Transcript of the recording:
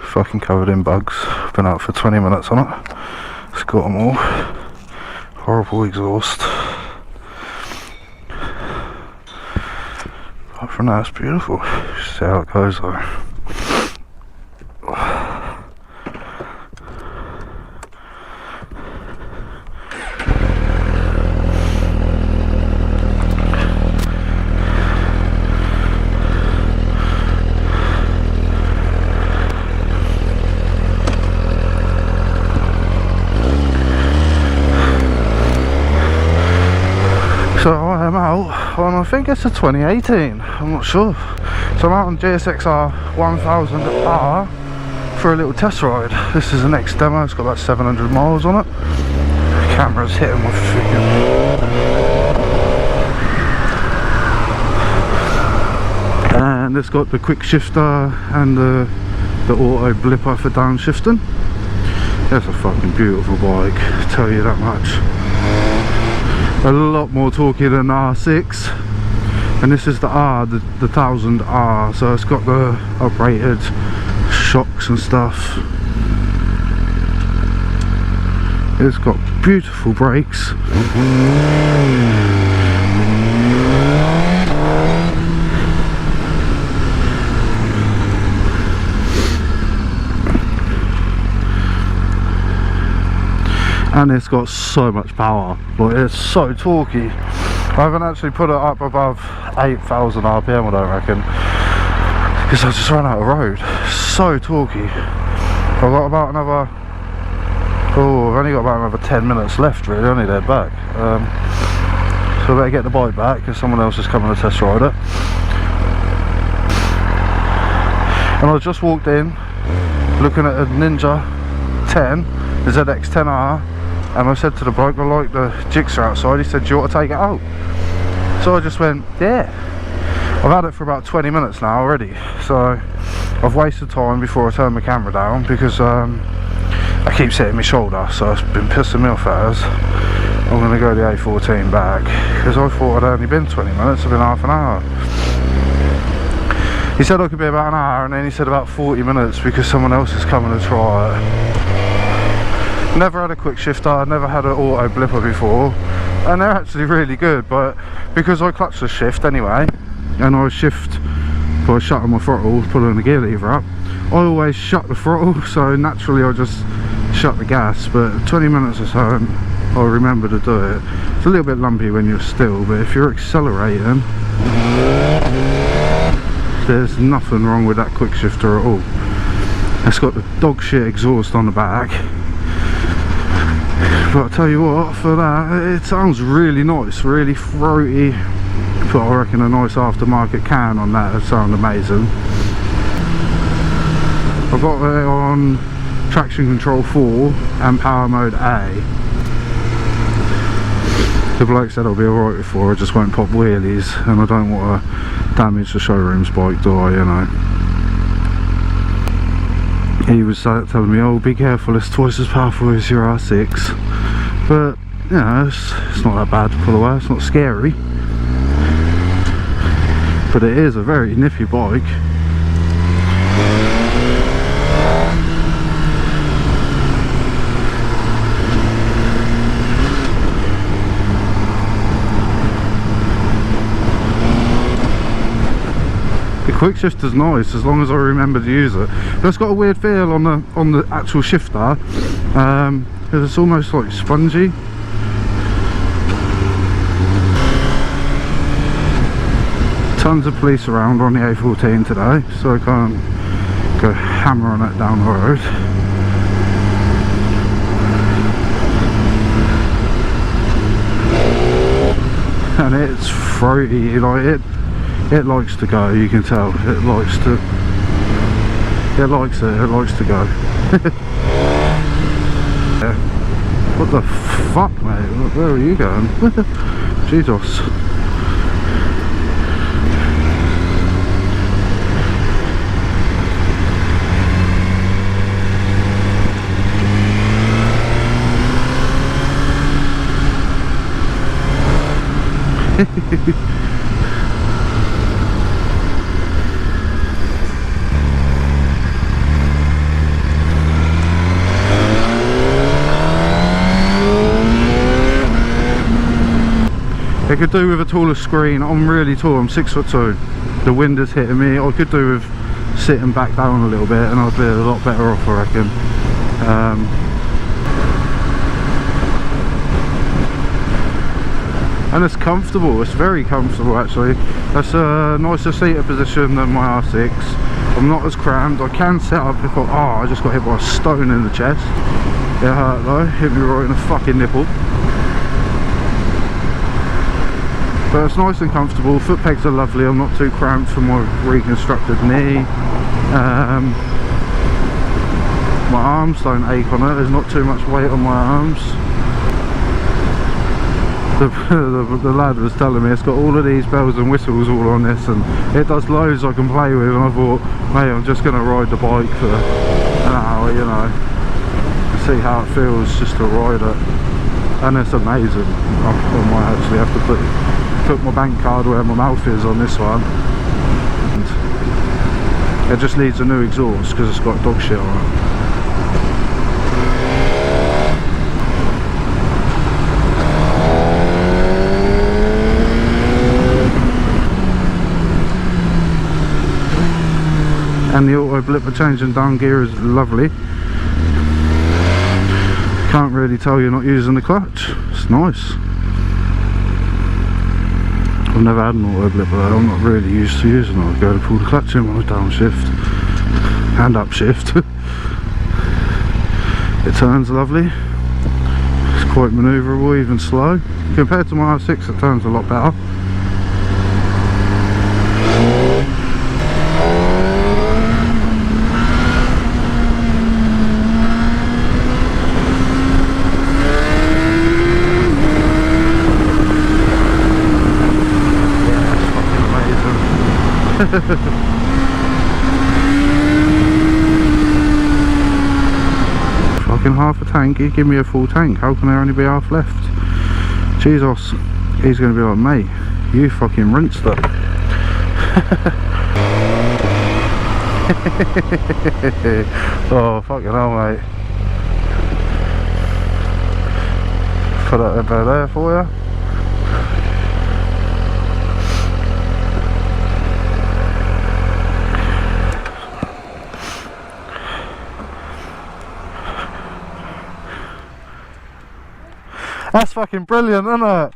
fucking covered in bugs. Been out for 20 minutes on it. It's got them all. Horrible exhaust. Apart from that, it's beautiful. See how it goes though. So I am out on, I think it's a 2018, I'm not sure. So I'm out on gsxr1000r for a little test ride. This is the next demo, it's got about 700 miles on it. The camera's hitting my freaking... And it's got the quick shifter and the auto blipper for downshifting. It's a fucking beautiful bike, I tell you that much. A lot more torquey than the R6, and this is the R, the 1000R, so it's got the uprated shocks and stuff. It's got beautiful brakes. And it's got so much power, but it's so torquey. I haven't actually put it up above 8,000 RPM, I don't reckon, because I just ran out of road. So torquey. I've got about another, I've only got about another 10 minutes left really, only there back. So I better get the bike back because someone else is coming to test ride it. And I just walked in looking at a Ninja 10, the ZX10R, and I said to the bloke, I like the gsxr outside. He said, do you want to take it out? So I just went, yeah. I've had it for about 20 minutes now already, so I've wasted time before I turn my camera down because I keep hitting my shoulder, so it's been pissing me off as. I'm going to go the A14 back because I thought I'd only been 20 minutes, I've been half an hour. He said I could be about an hour, and then he said about 40 minutes because someone else is coming to try it. Never had a quick shifter, never had an auto blipper before, and they're actually really good, but because I clutch the shift anyway, and I shift by shutting my throttle, pulling the gear lever up, I always shut the throttle, so naturally I just shut the gas, but 20 minutes or so I'll remember to do it. It's a little bit lumpy when you're still, but if you're accelerating, there's nothing wrong with that quick shifter at all. It's got the dog shit exhaust on the back, but I tell you what, for that, it sounds really nice, really throaty. Put, I reckon, a nice aftermarket can on that, it'd sound amazing. I've got it on traction control 4 and power mode A. The bloke said I'll be alright with 4, I just won't pop wheelies, and I don't want to damage the showroom's bike, do I, you know. He was telling me, oh, be careful, it's twice as powerful as your R6. But, you know, it's not that bad to pull away, it's not scary. But it is a very nippy bike. The quick shifter's nice as long as I remember to use it, but it's got a weird feel on the actual shifter, because it's almost like spongy. Tons of police around on the A14 today, so I can't go hammering it down the road. And it's throaty, like it likes to go, you can tell. It likes to go. Yeah. What the fuck, mate? Where are you going? Jesus. could do with a taller screen. I'm really tall, I'm 6'2". The wind is hitting me. I could do with sitting back down a little bit and I'd be a lot better off, I reckon. And it's comfortable, it's very comfortable actually. That's a nicer seated position than my R6. I'm not as crammed. I can set up if I just got hit by a stone in the chest. It hurt though, hit me right in the fucking nipple. But it's nice and comfortable. Foot pegs are lovely. I'm not too cramped for my reconstructed knee. My arms don't ache on it. There's not too much weight on my arms. The lad was telling me it's got all of these bells and whistles all on this, and it does loads I can play with. And I thought, mate, I'm just going to ride the bike for an hour, you know, and see how it feels just to ride it. And it's amazing. I might actually have to put my bank card where my mouth is on this one. And it just needs a new exhaust because it's got dog shit on it. And the auto blipper changing down gear is lovely. Can't really tell you're not using the clutch. It's nice. I've never had an auto blipper though. I'm not really used to using it. I go to pull the clutch in when I downshift and upshift. It turns lovely. It's quite manoeuvrable, even slow. Compared to my R6 it turns a lot better. Fucking half a tank, he give me a full tank. How can there only be half left? Jesus, he's gonna be like, mate, you fucking rinsed it. Oh fucking hell, mate. Put that bit there for you. That's fucking brilliant, isn't it?